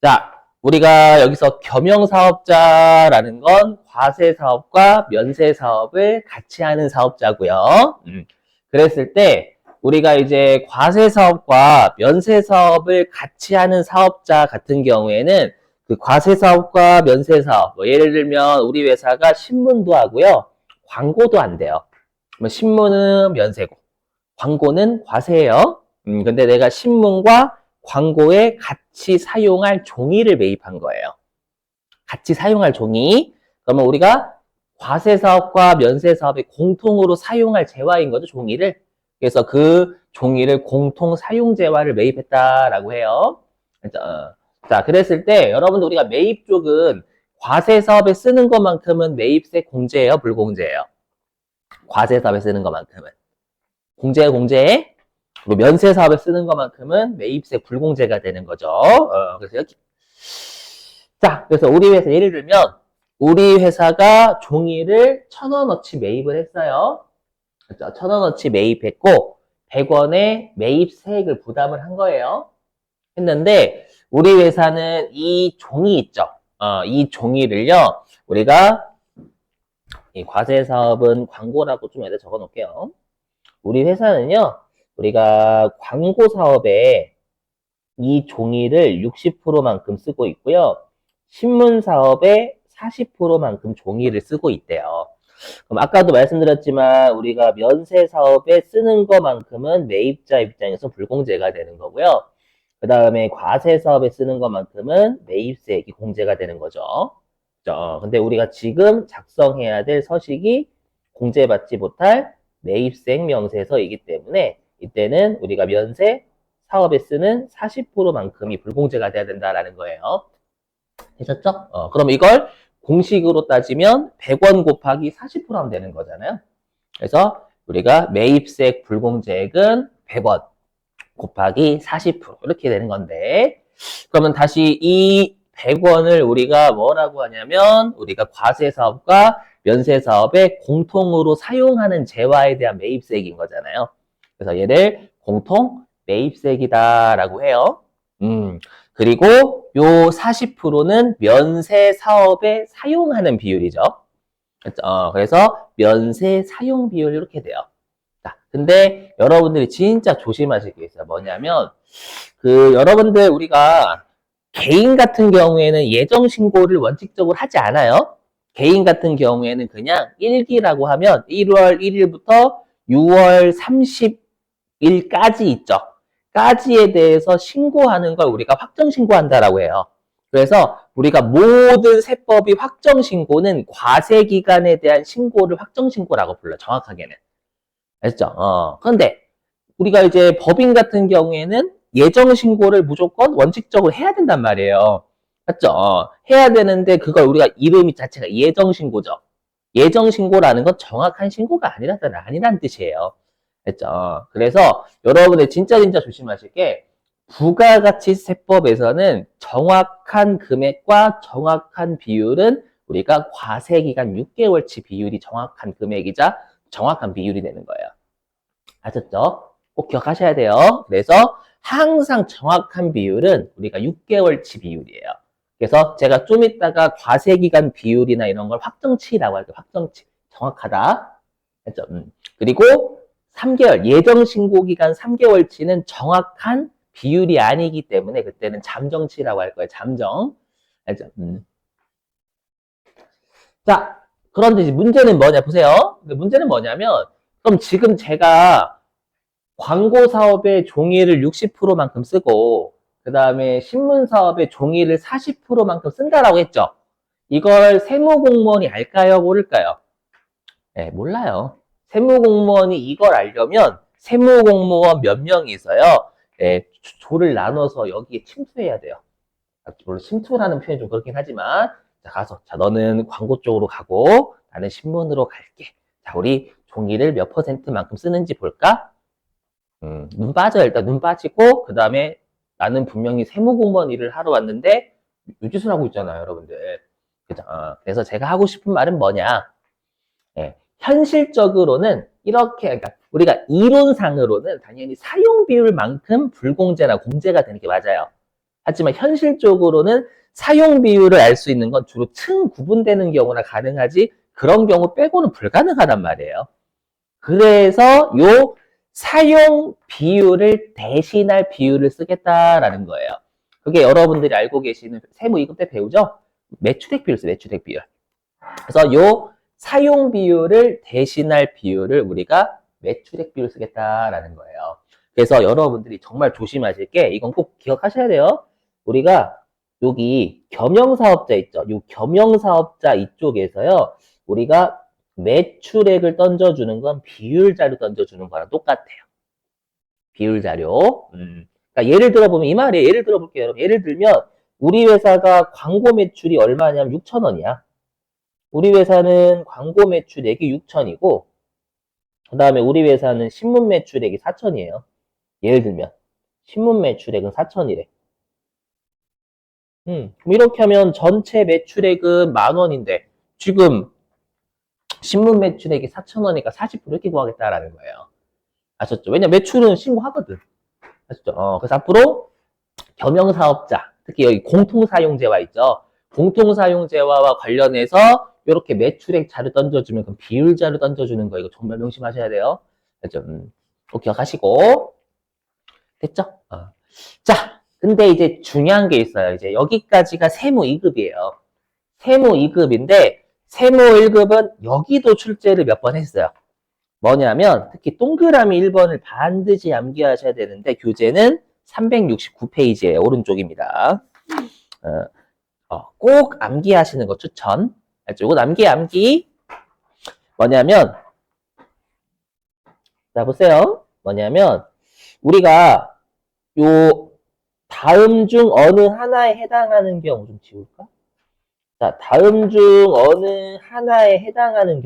자, 우리가 여기서 겸용사업자라는 건 과세사업과 면세사업을 같이 하는 사업자고요. 그랬을 때 우리가 이제 과세사업과 면세사업을 같이 하는 사업자 같은 경우에는 그 과세사업과 면세사업, 뭐 예를 들면 우리 회사가 신문도 하고요. 광고도 한대요. 신문은 면세고 광고는 과세예요. 근데 내가 신문과 광고에 같이 사용할 종이를 매입한 거예요. 같이 사용할 종이. 그러면 우리가 과세사업과 면세사업에 공통으로 사용할 재화인 거죠, 종이를. 그래서 그 종이를 공통 사용재화를 매입했다라고 해요. 자, 그랬을 때 여러분들 우리가 매입 쪽은 과세사업에 쓰는 것만큼은 매입세 공제예요, 불공제예요? 과세사업에 쓰는 것만큼은. 공제예요, 공제? 그리고 면세사업에 쓰는 것만큼은 매입세 불공제가 되는 거죠. 그래서 여기. 자, 그래서 우리 회사 예를 들면 우리 회사가 종이를 1,000원어치 매입을 했어요. 그렇죠? 1,000원어치 매입했고 100원의 매입세액을 부담을 한 거예요. 했는데 우리 회사는 이 종이 있죠. 이 종이를요. 우리가 이 과세사업은 광고라고 좀 여기다 적어 놓을게요. 우리 회사는요. 우리가 광고 사업에 이 종이를 60%만큼 쓰고 있고요. 신문 사업에 40%만큼 종이를 쓰고 있대요. 그럼 아까도 말씀드렸지만 우리가 면세 사업에 쓰는 것만큼은 매입자 입장에서 불공제가 되는 거고요. 그 다음에 과세 사업에 쓰는 것만큼은 매입세액이 공제가 되는 거죠. 그죠? 근데 우리가 지금 작성해야 될 서식이 공제받지 못할 매입세액 명세서이기 때문에 이때는 우리가 면세 사업에 쓰는 40%만큼이 불공제가 돼야 된다라는 거예요. 되셨죠? 그럼 이걸 공식으로 따지면 100원 곱하기 40% 하면 되는 거잖아요. 그래서 우리가 매입세액 불공제액은 100원 곱하기 40% 이렇게 되는 건데 그러면 다시 이 100원을 우리가 뭐라고 하냐면 우리가 과세사업과 면세사업에 공통으로 사용하는 재화에 대한 매입세액인 거잖아요. 그래서 얘를 공통 매입세액이다라고 해요. 그리고 요 40%는 면세 사업에 사용하는 비율이죠. 그래서 면세 사용 비율 이렇게 돼요. 자, 근데 여러분들이 진짜 조심하실 게 있어요. 뭐냐면 여러분들 우리가 개인 같은 경우에는 예정 신고를 원칙적으로 하지 않아요. 개인 같은 경우에는 그냥 일기라고 하면 1월 1일부터 6월 30일까지 있죠. 까지에 대해서 신고하는 걸 우리가 확정 신고한다라고 해요. 그래서 우리가 모든 세법이 확정 신고는 과세 기간에 대한 신고를 확정 신고라고 불러. 정확하게는. 알죠? 그런데 우리가 이제 법인 같은 경우에는 예정 신고를 무조건 원칙적으로 해야 된단 말이에요. 맞죠? 해야 되는데 그걸 우리가 이름이 자체가 예정 신고죠. 예정 신고라는 건 정확한 신고가 아니란 뜻이에요. 됐죠? 그래서 여러분들 진짜 조심하실 게 부가가치세법에서는 정확한 금액과 정확한 비율은 우리가 과세기간 6개월치 비율이 정확한 금액이자 정확한 비율이 되는 거예요. 아셨죠? 꼭 기억하셔야 돼요. 그래서 항상 정확한 비율은 우리가 6개월치 비율이에요. 그래서 제가 좀 이따가 과세기간 비율이나 이런 걸 확정치라고 할게요. 확정치. 정확하다. 했죠? 그리고 3개월, 예정 신고 기간 3개월치는 정확한 비율이 아니기 때문에 그때는 잠정치라고 할 거예요. 잠정. 알죠? 자, 그런데 이제 문제는 뭐냐 보세요. 문제는 뭐냐면 그럼 지금 제가 광고 사업에 종이를 60%만큼 쓰고 그 다음에 신문 사업에 종이를 40%만큼 쓴다라고 했죠. 이걸 세무공무원이 알까요? 모를까요? 네, 몰라요. 세무공무원이 이걸 알려면 세무공무원 몇 명이 있어요. 네, 조를 나눠서 여기에 침투해야 돼요. 물론 침투라는 표현이 좀 그렇긴 하지만 자, 가서 자 너는 광고 쪽으로 가고 나는 신문으로 갈게. 자 우리 종이를 몇 %만큼 쓰는지 볼까? 눈 빠져 일단 눈 빠지고 그 다음에 나는 분명히 세무공무원 일을 하러 왔는데 유짓을 하고 있잖아요 여러분들. 그죠? 그래서 제가 하고 싶은 말은 뭐냐? 예, 현실적으로는 이렇게 그러니까 우리가 이론상으로는 당연히 사용 비율만큼 불공제나 공제가 되는 게 맞아요. 하지만 현실적으로는 사용 비율을 알 수 있는 건 주로 층 구분되는 경우나 가능하지 그런 경우 빼고는 불가능하단 말이에요. 그래서 요 사용 비율을 대신할 비율을 쓰겠다라는 거예요. 그게 여러분들이 알고 계시는 세무 2급 때 배우죠? 매출액 비율 써요, 매출액 비율. 그래서 요 사용 비율을 대신할 비율을 우리가 매출액 비율을 쓰겠다라는 거예요. 그래서 여러분들이 정말 조심하실 게 이건 꼭 기억하셔야 돼요. 우리가 여기 겸용사업자 있죠? 요 겸용사업자 이쪽에서요. 우리가 매출액을 던져주는 건 비율 자료 던져주는 거랑 똑같아요. 비율 자료. 그러니까 예를 들어보면 이 말이에요. 예를 들어볼게요. 여러분. 예를 들면 우리 회사가 광고 매출이 얼마냐면 6,000원이야. 우리 회사는 광고 매출액이 6천이고, 그 다음에 우리 회사는 신문 매출액이 4천이에요. 예를 들면, 신문 매출액은 4천이래. 그럼 이렇게 하면 전체 매출액은 10,000원인데, 지금 신문 매출액이 4천원이니까 40% 이렇게 구하겠다라는 거예요. 아셨죠? 왜냐면 매출은 신고하거든. 아셨죠? 그래서 앞으로 겸용사업자, 특히 여기 공통사용재화 있죠? 공통사용재화와 관련해서 이렇게 매출액 자료 던져주면 그럼 비율 자료 던져주는 거 이거 정말 명심하셔야 돼요. 됐죠? 꼭 기억하시고 됐죠? 자, 근데 이제 중요한 게 있어요. 이제 여기까지가 세무 2급이에요. 세무 2급인데 세무 1급은 여기도 출제를 몇 번 했어요. 뭐냐면 특히 동그라미 1번을 반드시 암기하셔야 되는데 교재는 369페이지예요. 오른쪽입니다. 꼭 암기하시는 거 추천. 이거 암기. 뭐냐면, 자, 보세요. 뭐냐면, 우리가 요 다음 중 어느 하나에 해당하는 경우, 좀 지울까? 자, 다음 중 어느 하나에 해당하는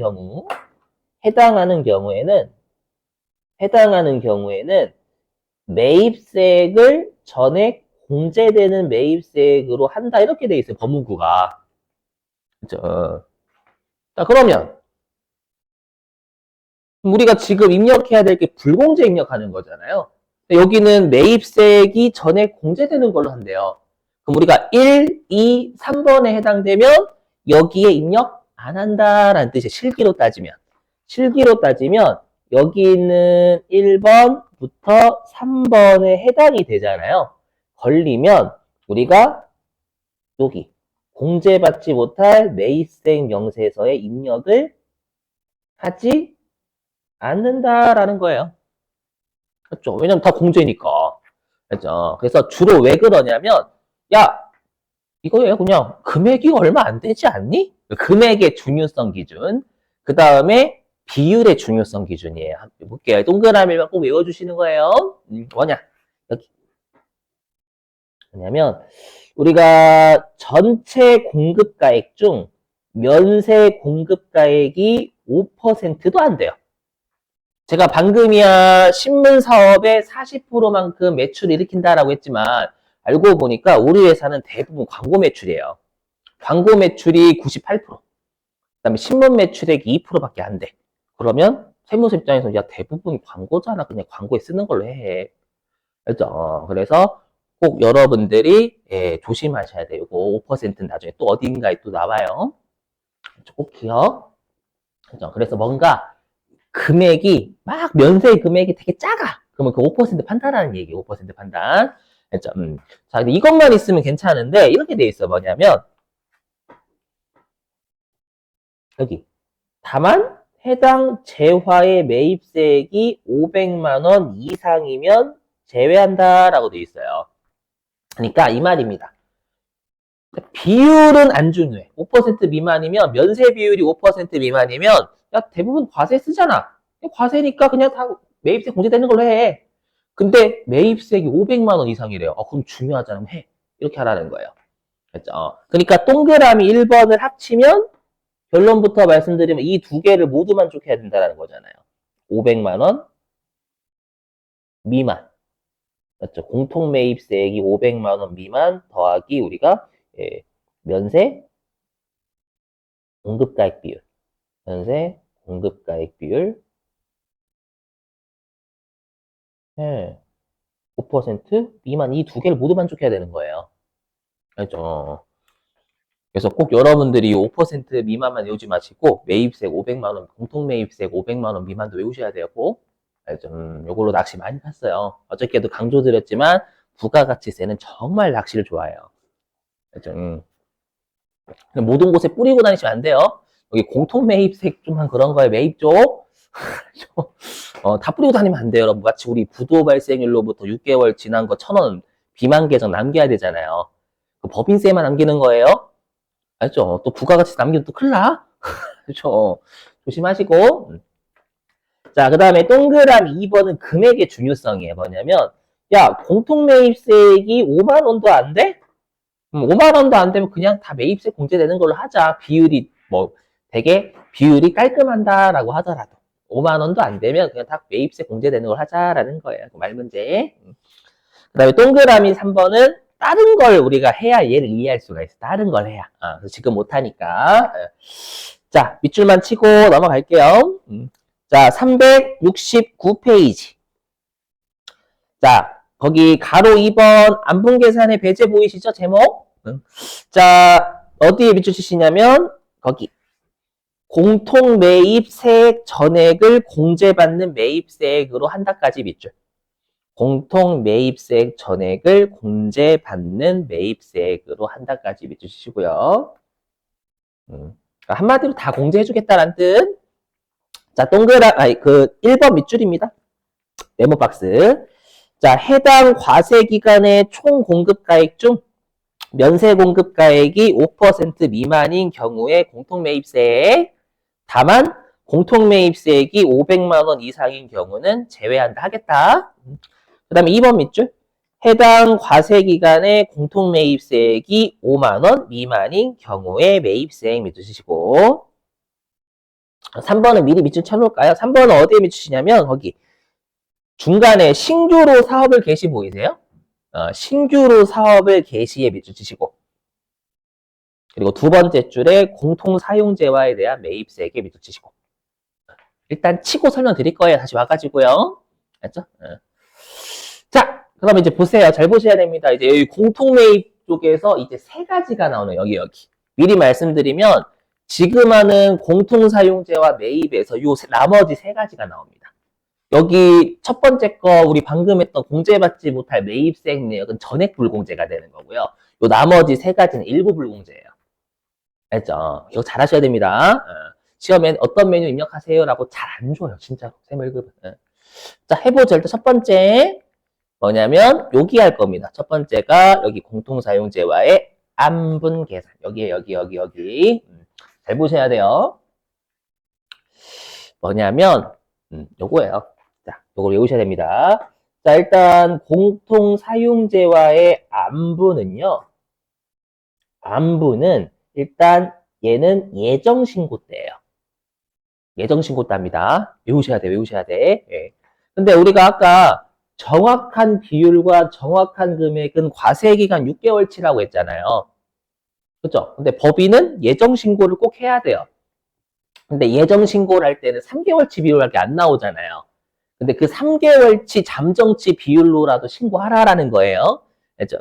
경우에는 매입세액을 전액 공제되는 매입세액으로 한다. 이렇게 돼 있어요. 법문구가. 그죠? 자, 그러면 우리가 지금 입력해야 될 게 불공제 입력하는 거잖아요. 여기는 매입세액이 전액 공제되는 걸로 한대요. 그럼 우리가 1, 2, 3번에 해당되면 여기에 입력 안 한다라는 뜻이에요. 실기로 따지면 여기 있는 1번부터 3번에 해당이 되잖아요. 걸리면 우리가 여기 공제받지 못할 매입세액 명세서에 입력을 하지 않는다라는 거예요. 그렇죠? 왜냐면 다 공제니까. 그렇죠? 그래서 주로 왜 그러냐면, 야, 이거예요. 그냥 금액이 얼마 안 되지 않니? 금액의 중요성 기준. 그 다음에 비율의 중요성 기준이에요. 볼게요. 동그라미만 꼭 외워주시는 거예요. 뭐냐? 여기. 뭐냐면, 우리가 전체 공급가액 중 면세 공급가액이 5%도 안 돼요. 제가 방금이야 신문 사업의 40%만큼 매출을 일으킨다라고 했지만 알고 보니까 우리 회사는 대부분 광고 매출이에요. 광고 매출이 98%, 그다음에 신문 매출액이 2%밖에 안 돼. 그러면 세무서 입장에서 야 대부분 광고잖아. 그냥 광고에 쓰는 걸로 해. 그렇죠? 그래서 꼭 여러분들이 조심하셔야 돼요. 이거 5%는 나중에 또 어딘가에 또 나와요. 꼭 기억. 그렇죠? 그래서 뭔가 금액이 막 면세 금액이 되게 작아. 그러면 그 5% 판단하는 얘기예요. 5% 판단. 그렇죠? 자, 근데 이것만 있으면 괜찮은데 이렇게 돼 있어. 뭐냐면 여기 다만 해당 재화의 매입세액이 500만 원 이상이면 제외한다라고 돼 있어요. 그러니까 이 말입니다. 비율은 안 중요해. 5% 미만이면 면세 비율이 5% 미만이면 야 대부분 과세 쓰잖아. 과세니까 그냥 다 매입세 공제되는 걸로 해. 근데 매입세액이 500만 원 이상이래요. 그럼 중요하잖아. 해. 이렇게 하라는 거예요. 그렇죠? 그러니까 동그라미 1번을 합치면 결론부터 말씀드리면 이 두 개를 모두 만족해야 된다는 거잖아요. 500만 원 미만. 맞죠? 공통 매입세액이 500만 원 미만 더하기 우리가 면세 공급가액 비율. 면세 공급가액 비율 5% 미만 이 두 개를 모두 만족해야 되는 거예요. 알죠? 그래서 꼭 여러분들이 5% 미만만 외우지 마시고 매입세 500만 원, 공통 매입세 500만 원 미만도 외우셔야 돼요. 꼭. 알죠? 요걸로 낚시 많이 팠어요. 어저께도 강조드렸지만 부가가치세는 정말 낚시를 좋아해요. 알죠? 모든 곳에 뿌리고 다니시면 안 돼요. 여기 공통 매입세 좀한 그런 거에 매입 쪽. 다 뿌리고 다니면 안 돼요. 여러분. 마치 우리 부도 발생일로부터 6개월 지난 거 1,000원 비만 계정 남겨야 되잖아요. 그 법인세만 남기는 거예요. 알죠? 또 부가가치 남기면 또 큰일 나. 그렇죠? 조심하시고. 자, 그 다음에 동그라미 2번은 금액의 중요성이에요. 뭐냐면, 야, 공통매입세액이 5만 원도 안 돼? 5만 원도 안 되면 그냥 다 매입세 공제되는 걸로 하자. 비율이, 되게 비율이 깔끔한다라고 하더라도. 5만 원도 안 되면 그냥 다 매입세 공제되는 걸 하자라는 거예요. 그 말 문제. 그 다음에 동그라미 3번은 다른 걸 우리가 해야 얘를 이해할 수가 있어. 다른 걸 해야. 그래서 지금 못하니까. 자, 밑줄만 치고 넘어갈게요. 자, 369페이지. 자, 거기 가로 2번 안분계산의 배제 보이시죠? 제목? 자, 어디에 밑줄 치시냐면 거기 공통매입세액 전액을 공제받는 매입세액으로 한다까지 밑줄. 공통매입세액 전액을 공제받는 매입세액으로 한다까지 밑줄 치시고요. 한마디로 다 공제해주겠다는 뜻. 자, 1번 밑줄입니다. 네모 박스. 자, 해당 과세기간의 총 공급가액 중 면세 공급가액이 5% 미만인 경우에 공통매입세액, 다만 공통매입세액이 500만 원 이상인 경우는 제외한다 하겠다. 그 다음에 2번 밑줄. 해당 과세기간의 공통매입세액이 5만 원 미만인 경우에 매입세액 밑줄 치시고 3번은 미리 밑줄 쳐놓을까요? 3번은 어디에 밑주시냐면 거기 중간에 신규로 사업을 개시 보이세요? 신규로 사업을 개시에 밑줄 치시고 그리고 두 번째 줄에 공통사용재화에 대한 매입세액에 밑줄 치시고 일단 치고 설명드릴 거예요. 다시 와가지고요. 알죠? 자, 그럼 이제 보세요. 잘 보셔야 됩니다. 이제 여기 공통매입 쪽에서 이제 세 가지가 나오는 여기. 미리 말씀드리면 지금 하는 공통사용재와 매입에서 요 나머지 세 가지가 나옵니다. 여기 첫 번째 거 우리 방금 했던 공제받지 못할 매입세액 내역은 전액 불공제가 되는 거고요. 요 나머지 세 가지는 일부 불공제예요. 알죠? 이거 잘 하셔야 됩니다. 시험엔 어떤 메뉴 입력하세요? 라고 잘 안 줘요. 진짜로. 샘물급은. 자, 해보죠. 일단 첫 번째 뭐냐면 여기 할 겁니다. 첫 번째가 여기 공통사용재와의 안분 계산. 여기에 여기. 잘 보셔야 돼요. 뭐냐면 요거예요. 자, 요걸 외우셔야 됩니다. 자, 일단 공통사용재와의 안분은 일단 얘는 예정신고 때예요. 예정신고 때입니다. 외우셔야 돼. 예. 근데 우리가 아까 정확한 비율과 정확한 금액은 과세기간 6개월치라고 했잖아요. 그죠? 근데 법인은 예정신고를 꼭 해야 돼요. 근데 예정신고를 할 때는 3개월치 비율밖에 안 나오잖아요. 근데 그 3개월치 잠정치 비율로라도 신고하라라는 거예요. 그죠?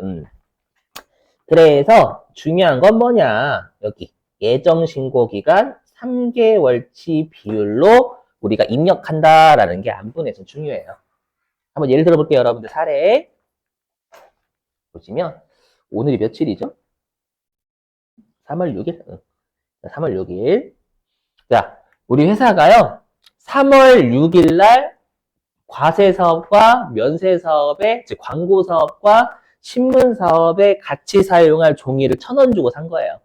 그래서 중요한 건 뭐냐? 여기 예정신고 기간 3개월치 비율로 우리가 입력한다라는 게 안분에서 중요해요. 한번 예를 들어볼게요, 여러분들. 사례 보시면 오늘이 며칠이죠? 3월 6일? 3월 6일. 자, 우리 회사가요. 3월 6일 날 과세사업과 면세사업의, 즉 광고사업과 신문사업에 같이 사용할 종이를 1,000원 주고 산 거예요.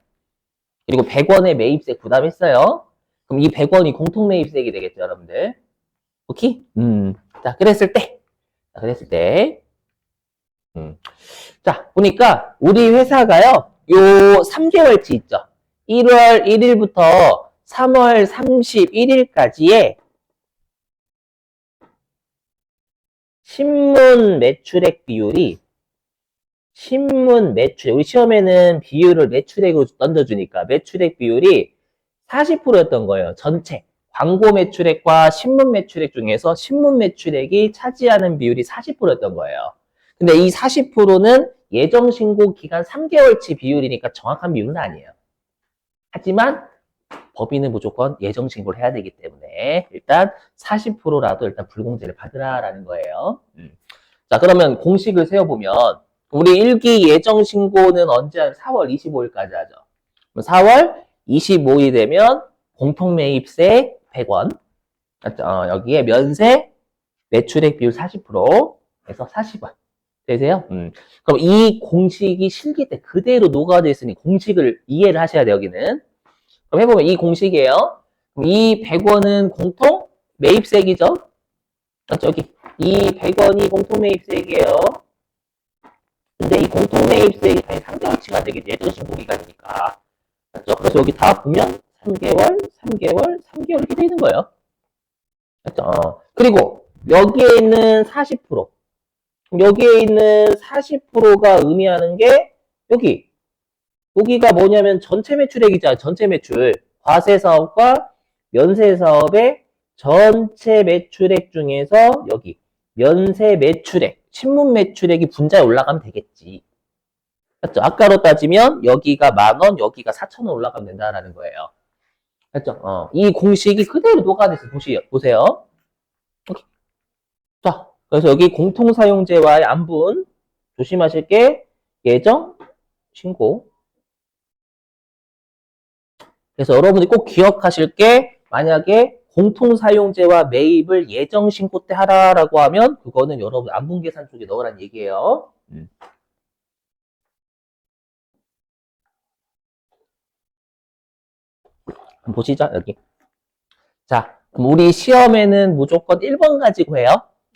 그리고 100원의 매입세 부담했어요. 그럼 이 100원이 공통매입세액이 되겠죠, 여러분들. 오케이? 자, 그랬을 때. 자, 보니까 우리 회사가요, 요 3개월치 있죠. 1월 1일부터 3월 31일까지의 신문 매출액 비율이 우리 시험에는 비율을 매출액으로 던져주니까 매출액 비율이 40%였던 거예요. 전체. 광고 매출액과 신문 매출액 중에서 신문 매출액이 차지하는 비율이 40%였던 거예요. 근데 이 40%는 예정신고 기간 3개월치 비율이니까 정확한 비율은 아니에요. 하지만 법인은 무조건 예정신고를 해야 되기 때문에 일단 40%라도 일단 불공제를 받으라라는 거예요. 자, 그러면 공식을 세워보면 우리 1기 예정신고는 언제 하죠? 4월 25일까지 하죠. 4월 25일 되면 공통매입세 100원, 여기에 면세 매출액 비율 40%에서 40원 되세요? 그럼 이 공식이 실기 때 그대로 녹아져 있으니 공식을 이해를 하셔야 돼요, 여기는. 그럼 해보면 이 공식이에요. 이 100원은 공통 매입세액이죠? 맞죠? 여기 이 100원이 공통 매입세액이에요. 근데 이 공통 매입세액이 당연히 3개월치가 되겠지. 예정신고 기간이니까. 맞죠? 그래서 여기 다 보면 3개월, 3개월, 3개월 이렇게 돼 있는 거예요. 맞죠? 그리고 여기에 있는 40%. 여기에 있는 40%가 의미하는 게 여기가 뭐냐면 전체 매출액이잖아. 전체 매출. 과세 사업과 면세 사업의 전체 매출액 중에서 여기 면세 매출액, 신문 매출액이 분자에 올라가면 되겠지. 맞죠? 아까로 따지면 여기가 10,000원, 여기가 4,000원 올라가면 된다라는 거예요. 맞죠? 이 공식이 그대로 녹아내서 보세요. 오케이. 자, 그래서 여기 공통사용제와의 안분 조심하실 게 예정, 신고. 그래서 여러분들이 꼭 기억하실 게 만약에 공통사용제와 매입을 예정신고 때 하라라고 하면 그거는 여러분 안분계산 쪽에 넣으란 얘기예요. 한번 보시죠, 여기. 자, 그럼 우리 시험에는 무조건 1번 가지고 해요.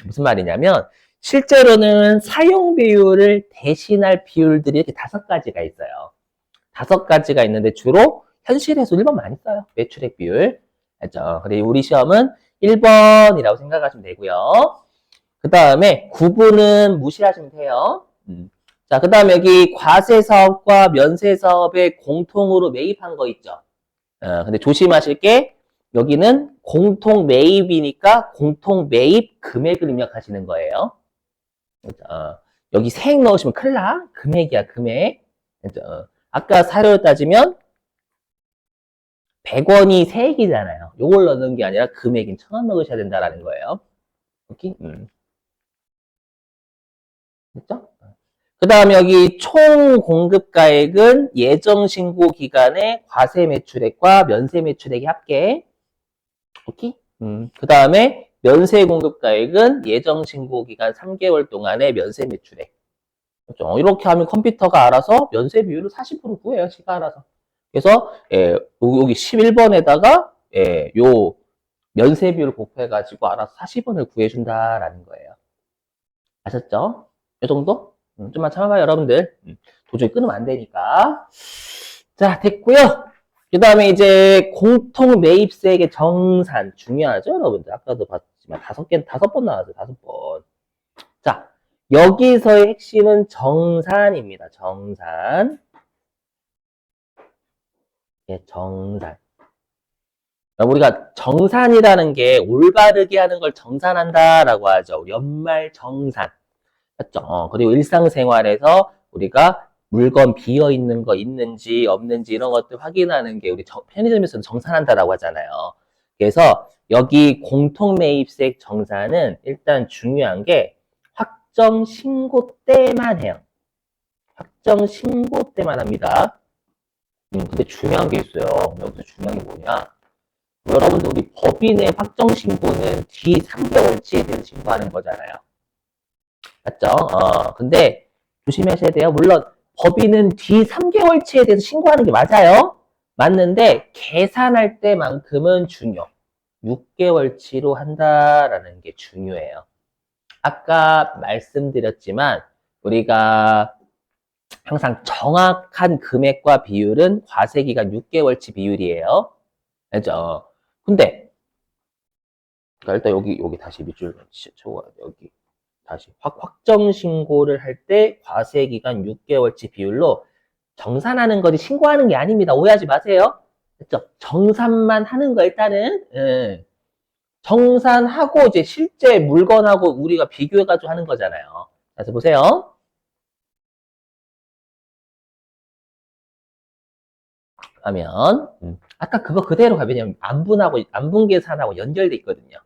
무슨 말이냐면 실제로는 사용 비율을 대신할 비율들이 이렇게 5가지가 있어요. 5가지가 있는데 주로 현실에서 1번 많이 써요. 매출액 비율. 알죠? 근데 우리 시험은 1번이라고 생각하시면 되고요. 그 다음에 구분은 무시하시면 돼요. 자, 그 다음에 여기 과세 사업과 면세 사업에 공통으로 매입한 거 있죠. 근데 조심하실 게 여기는 공통 매입이니까 공통 매입 금액을 입력하시는 거예요. 여기 세액 넣으시면 큰일 나. 금액이야, 금액. 아까 사료를 따지면 100원이 세액이잖아요. 요걸 넣는 게 아니라 금액인 1,000원 넣으셔야 된다라는 거예요. 오케이? 됐죠? 그 다음에 여기 총 공급가액은 예정 신고 기간의 과세 매출액과 면세 매출액의 합계. 오케이? 그 다음에 면세 공급가액은 예정 신고 기간 3개월 동안의 면세 매출액. 그렇죠? 이렇게 하면 컴퓨터가 알아서 면세 비율을 40% 구해요. 지가 알아서. 그래서 여기 11번에다가 요 면세 비율을 곱해가지고 알아서 40원을 구해준다라는 거예요. 아셨죠? 이 정도? 좀만 참아봐요, 여러분들. 도저히 끊으면 안 되니까. 자, 됐고요. 그 다음에 이제 공통 매입세액의 정산. 중요하죠, 여러분들? 아까도 봤지만 5번 나왔어요, 5번. 자, 여기서의 핵심은 정산입니다, 정산. 예, 정산. 우리가 정산이라는 게 올바르게 하는 걸 정산한다라고 하죠. 우리 연말 정산. 맞죠? 그리고 일상생활에서 우리가 물건 비어 있는 거 있는지 없는지 이런 것들 확인하는 게 우리 편의점에서는 정산한다라고 하잖아요. 그래서 여기 공통매입세액 정산은 일단 중요한 게 확정 신고 때만 해요. 확정 신고 때만 합니다. 근데 중요한 게 있어요. 여기서 중요한 게 뭐냐? 여러분들 우리 법인의 확정 신고는 뒤 3개월치에 대해서 신고하는 거잖아요. 맞죠? 근데 조심하셔야 돼요. 물론 법인은 뒤 3개월치에 대해서 신고하는 게 맞아요. 맞는데 계산할 때만큼은 중요. 6개월치로 한다라는 게 중요해요. 아까 말씀드렸지만 우리가 항상 정확한 금액과 비율은 과세기간 6개월치 비율이에요. 알죠? 근데 일단 여기 다시 밑줄 쳐야 돼. 여기 다시 확정 신고를 할 때 과세 기간 6개월치 비율로 정산하는 거지 신고하는 게 아닙니다. 오해하지 마세요. 됐죠? 정산만 하는 거 일단은 정산하고 이제 실제 물건하고 우리가 비교해가지고 하는 거잖아요. 그래서 보세요. 하면, 아까 그거 그대로 가. 왜냐면 안분 계산하고 연결돼 있거든요.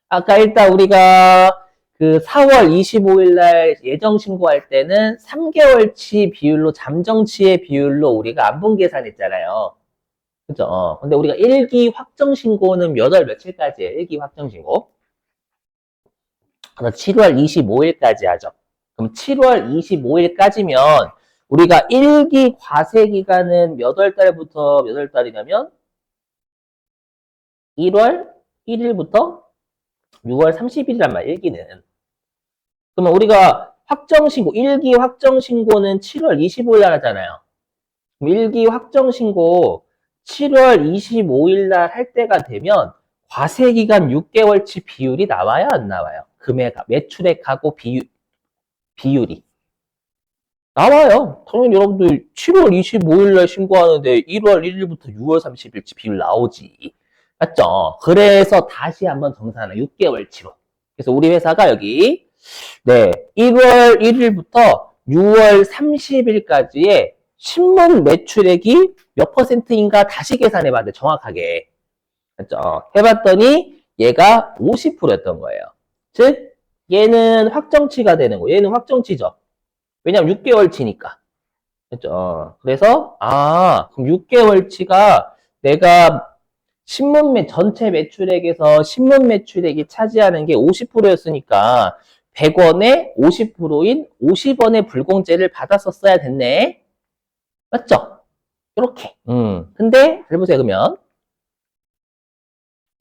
아까 일단 우리가 그 4월 25일 날 예정 신고할 때는 3개월치 비율로 잠정치의 비율로 우리가 안분 계산했잖아요. 그죠? 근데 우리가 1기 확정 신고는 몇 월 며칠까지예요? 1기 확정 신고. 그래서 7월 25일까지 하죠. 그럼 7월 25일까지면 우리가 1기 과세 기간은 몇 월 달부터 몇 월 달이냐면 1월 1일부터 6월 30일이란 말이에요, 1기는. 그러면 우리가 확정신고, 1기 확정신고는 7월 25일 날 하잖아요. 그럼 1기 확정신고 7월 25일 날 할 때가 되면 과세기간 6개월치 비율이 나와요, 안 나와요? 매출액하고 비율이. 나와요. 당연히 여러분들 7월 25일 날 신고하는데 1월 1일부터 6월 30일치 비율 나오지. 맞죠? 그래서 다시 한번 정산을 6개월치로. 그래서 우리 회사가 여기 네, 1월 1일부터 6월 30일까지의 신문 매출액이 몇 퍼센트인가 다시 계산해봤는데 정확하게. 맞죠? 해봤더니 얘가 50%였던 거예요. 즉 얘는 확정치가 되는 거예요. 얘는 확정치죠. 왜냐면 6개월치니까. 그렇죠? 그래서 그럼 6개월치가 내가 전체 매출액에서 신문 매출액이 차지하는 게 50%였으니까 100원에 50%인 50원의 불공제를 받았었어야 됐네. 맞죠? 이렇게. 근데 잘 보세요, 그러면.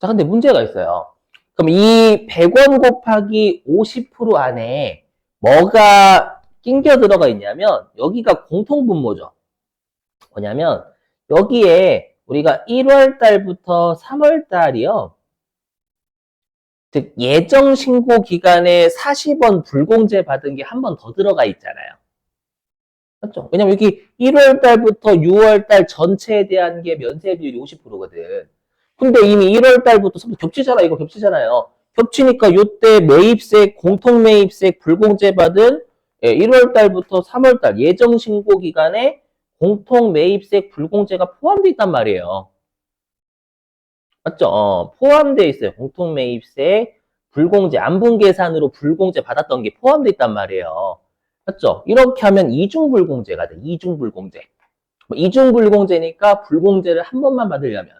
자, 근데 문제가 있어요. 그럼 이 100원 곱하기 50% 안에 뭐가 낑겨 들어가 있냐면 여기가 공통분모죠. 뭐냐면 여기에 우리가 1월 달부터 3월 달이요. 즉 예정 신고 기간에 40원 불공제 받은 게 한 번 더 들어가 있잖아요. 맞죠? 왜냐면 여기 1월 달부터 6월 달 전체에 대한 게 면세 비율이 50%거든. 근데 이미 1월 달부터 겹치잖아. 이거 겹치잖아요. 겹치니까 요때 매입세, 공통 매입세 불공제 받은 1월 달부터 3월 달 예정 신고 기간에 공통 매입세 불공제가 포함되어 있단 말이에요. 맞죠? 포함되어 있어요. 공통 매입세 불공제, 안분 계산으로 불공제 받았던 게 포함되어 있단 말이에요. 맞죠? 이렇게 하면 이중불공제가 돼. 이중불공제. 이중불공제니까 불공제를 한 번만 받으려면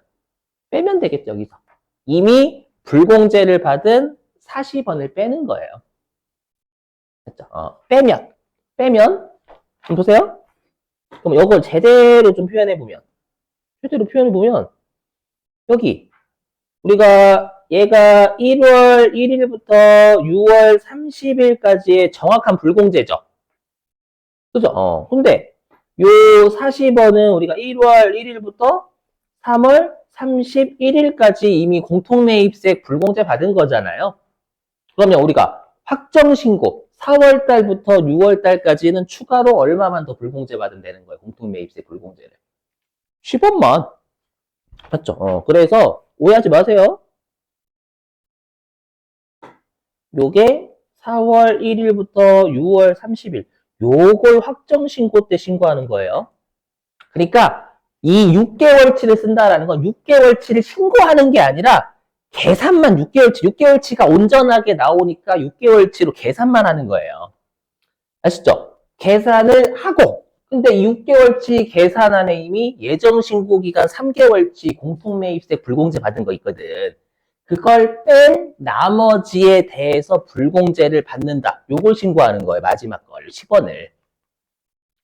빼면 되겠죠, 여기서. 이미 불공제를 받은 40원을 빼는 거예요. 맞죠? 빼면, 좀 보세요. 그럼 이걸 제대로 좀 표현해보면, 여기, 얘가 1월 1일부터 6월 30일까지의 정확한 불공제죠. 그죠? 근데, 요 40원은 우리가 1월 1일부터 3월 31일까지 이미 공통매입세 불공제 받은 거잖아요. 그러면 우리가 확정신고 4월 달부터 6월 달까지는 추가로 얼마만 더 불공제 받으면 되는 거예요. 공통매입세 불공제를. 10원만. 맞죠? 그래서 오해하지 마세요. 요게 4월 1일부터 6월 30일. 요걸 확정신고 때 신고하는 거예요. 그러니까 이 6개월치를 쓴다라는 건 6개월치를 신고하는 게 아니라 계산만 6개월치가 온전하게 나오니까 6개월치로 계산만 하는 거예요. 아시죠? 계산을 하고 근데 6개월치 계산안에 이미 예정 신고 기간 3개월치 공통매입세 불공제 받은 거 있거든. 그걸 뺀 나머지에 대해서 불공제를 받는다. 요걸 신고하는 거예요. 마지막 걸 10원을.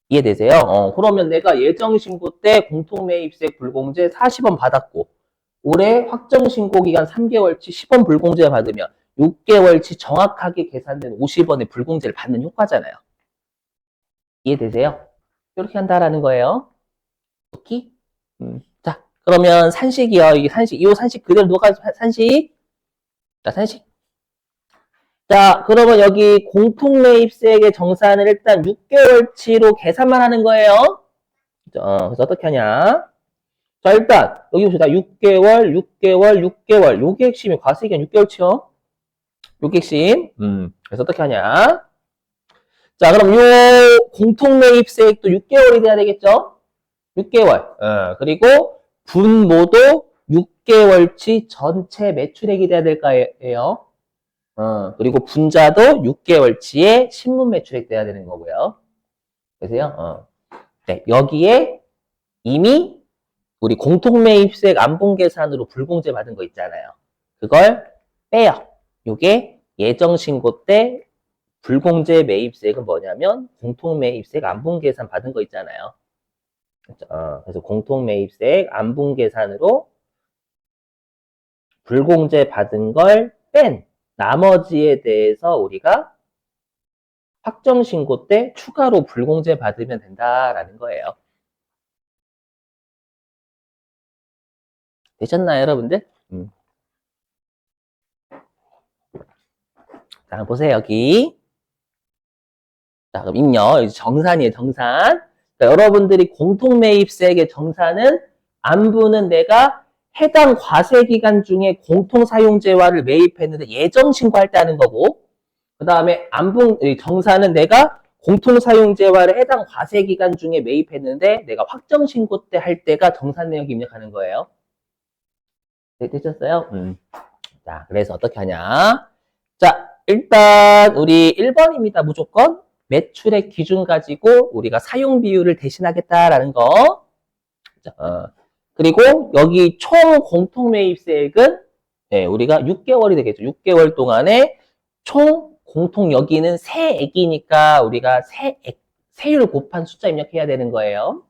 이해되세요? 그러면 내가 예정 신고 때 공통매입세 불공제 40원 받았고 올해 확정 신고 기간 3개월치 10원 불공제 받으면 6개월치 정확하게 계산된 50원의 불공제를 받는 효과잖아요. 이해되세요? 이렇게 한다라는 거예요. 오케이? 자, 그러면 산식이요. 이 산식 그대로 녹아 산식. 자, 산식. 자, 그러면 여기 공통매입세액의 정산을 일단 6개월치로 계산만 하는 거예요. 그래서 어떻게 하냐? 자, 일단 여기 봅시다. 6개월. 요게 핵심이 과세기간 6개월치요. 요게 핵심. 그래서 어떻게 하냐? 자, 그럼 요 공통매입세액도 6개월이 돼야 되겠죠? 6개월. 그리고 분모도 6개월치 전체 매출액이 돼야 될 거예요. 그리고 분자도 6개월치의 신문 매출액 돼야 되는 거고요. 그래서요, 네, 여기에 이미 우리 공통매입색 안분계산으로 불공제 받은 거 있잖아요. 그걸 빼요. 요게 예정신고 때 불공제 매입색은 뭐냐면 공통매입색 안분계산 받은 거 있잖아요. 그래서 공통매입색 안분계산으로 불공제 받은 걸 뺀 나머지에 대해서 우리가 확정신고 때 추가로 불공제 받으면 된다라는 거예요. 되셨나요, 여러분들? 자, 보세요, 여기. 자, 그럼 입력. 정산이에요, 정산. 자, 여러분들이 공통매입세액의 정산은 안부는 내가 해당 과세기간 중에 공통사용재화를 매입했는데 예정신고할 때 하는 거고, 그 다음에 정산은 내가 공통사용재화를 해당 과세기간 중에 매입했는데 내가 확정신고 때 할 때가 정산 내역 입력하는 거예요. 네, 되셨어요? 자, 그래서 어떻게 하냐. 자, 일단 우리 1번입니다. 무조건 매출액 기준 가지고 우리가 사용 비율을 대신하겠다라는 거. 자, 그리고 여기 총 공통매입세액은 네, 우리가 6개월이 되겠죠. 6개월 동안에 총 공통 여기는 세액이니까 우리가 세율 곱한 숫자 입력해야 되는 거예요.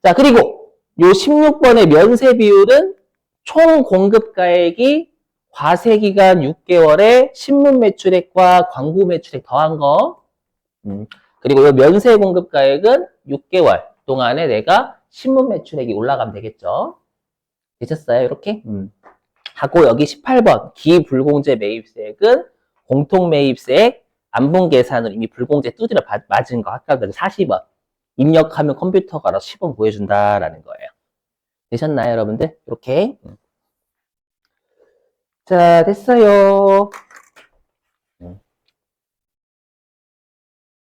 자, 그리고 요 16번의 면세 비율은 총 공급가액이 과세기간 6개월에 신문 매출액과 광고 매출액 더한 거. 그리고 이 면세 공급가액은 6개월 동안에 내가 신문 매출액이 올라가면 되겠죠. 되셨어요? 이렇게? 하고 여기 18번 기불공제 매입세액은 공통매입세액 안분계산으로 이미 불공제 두드려 맞은 거 아까 40원 입력하면 컴퓨터가 알아서 10원 보여준다라는 거예요. 되셨나요, 여러분들? 이렇게. 자, 됐어요.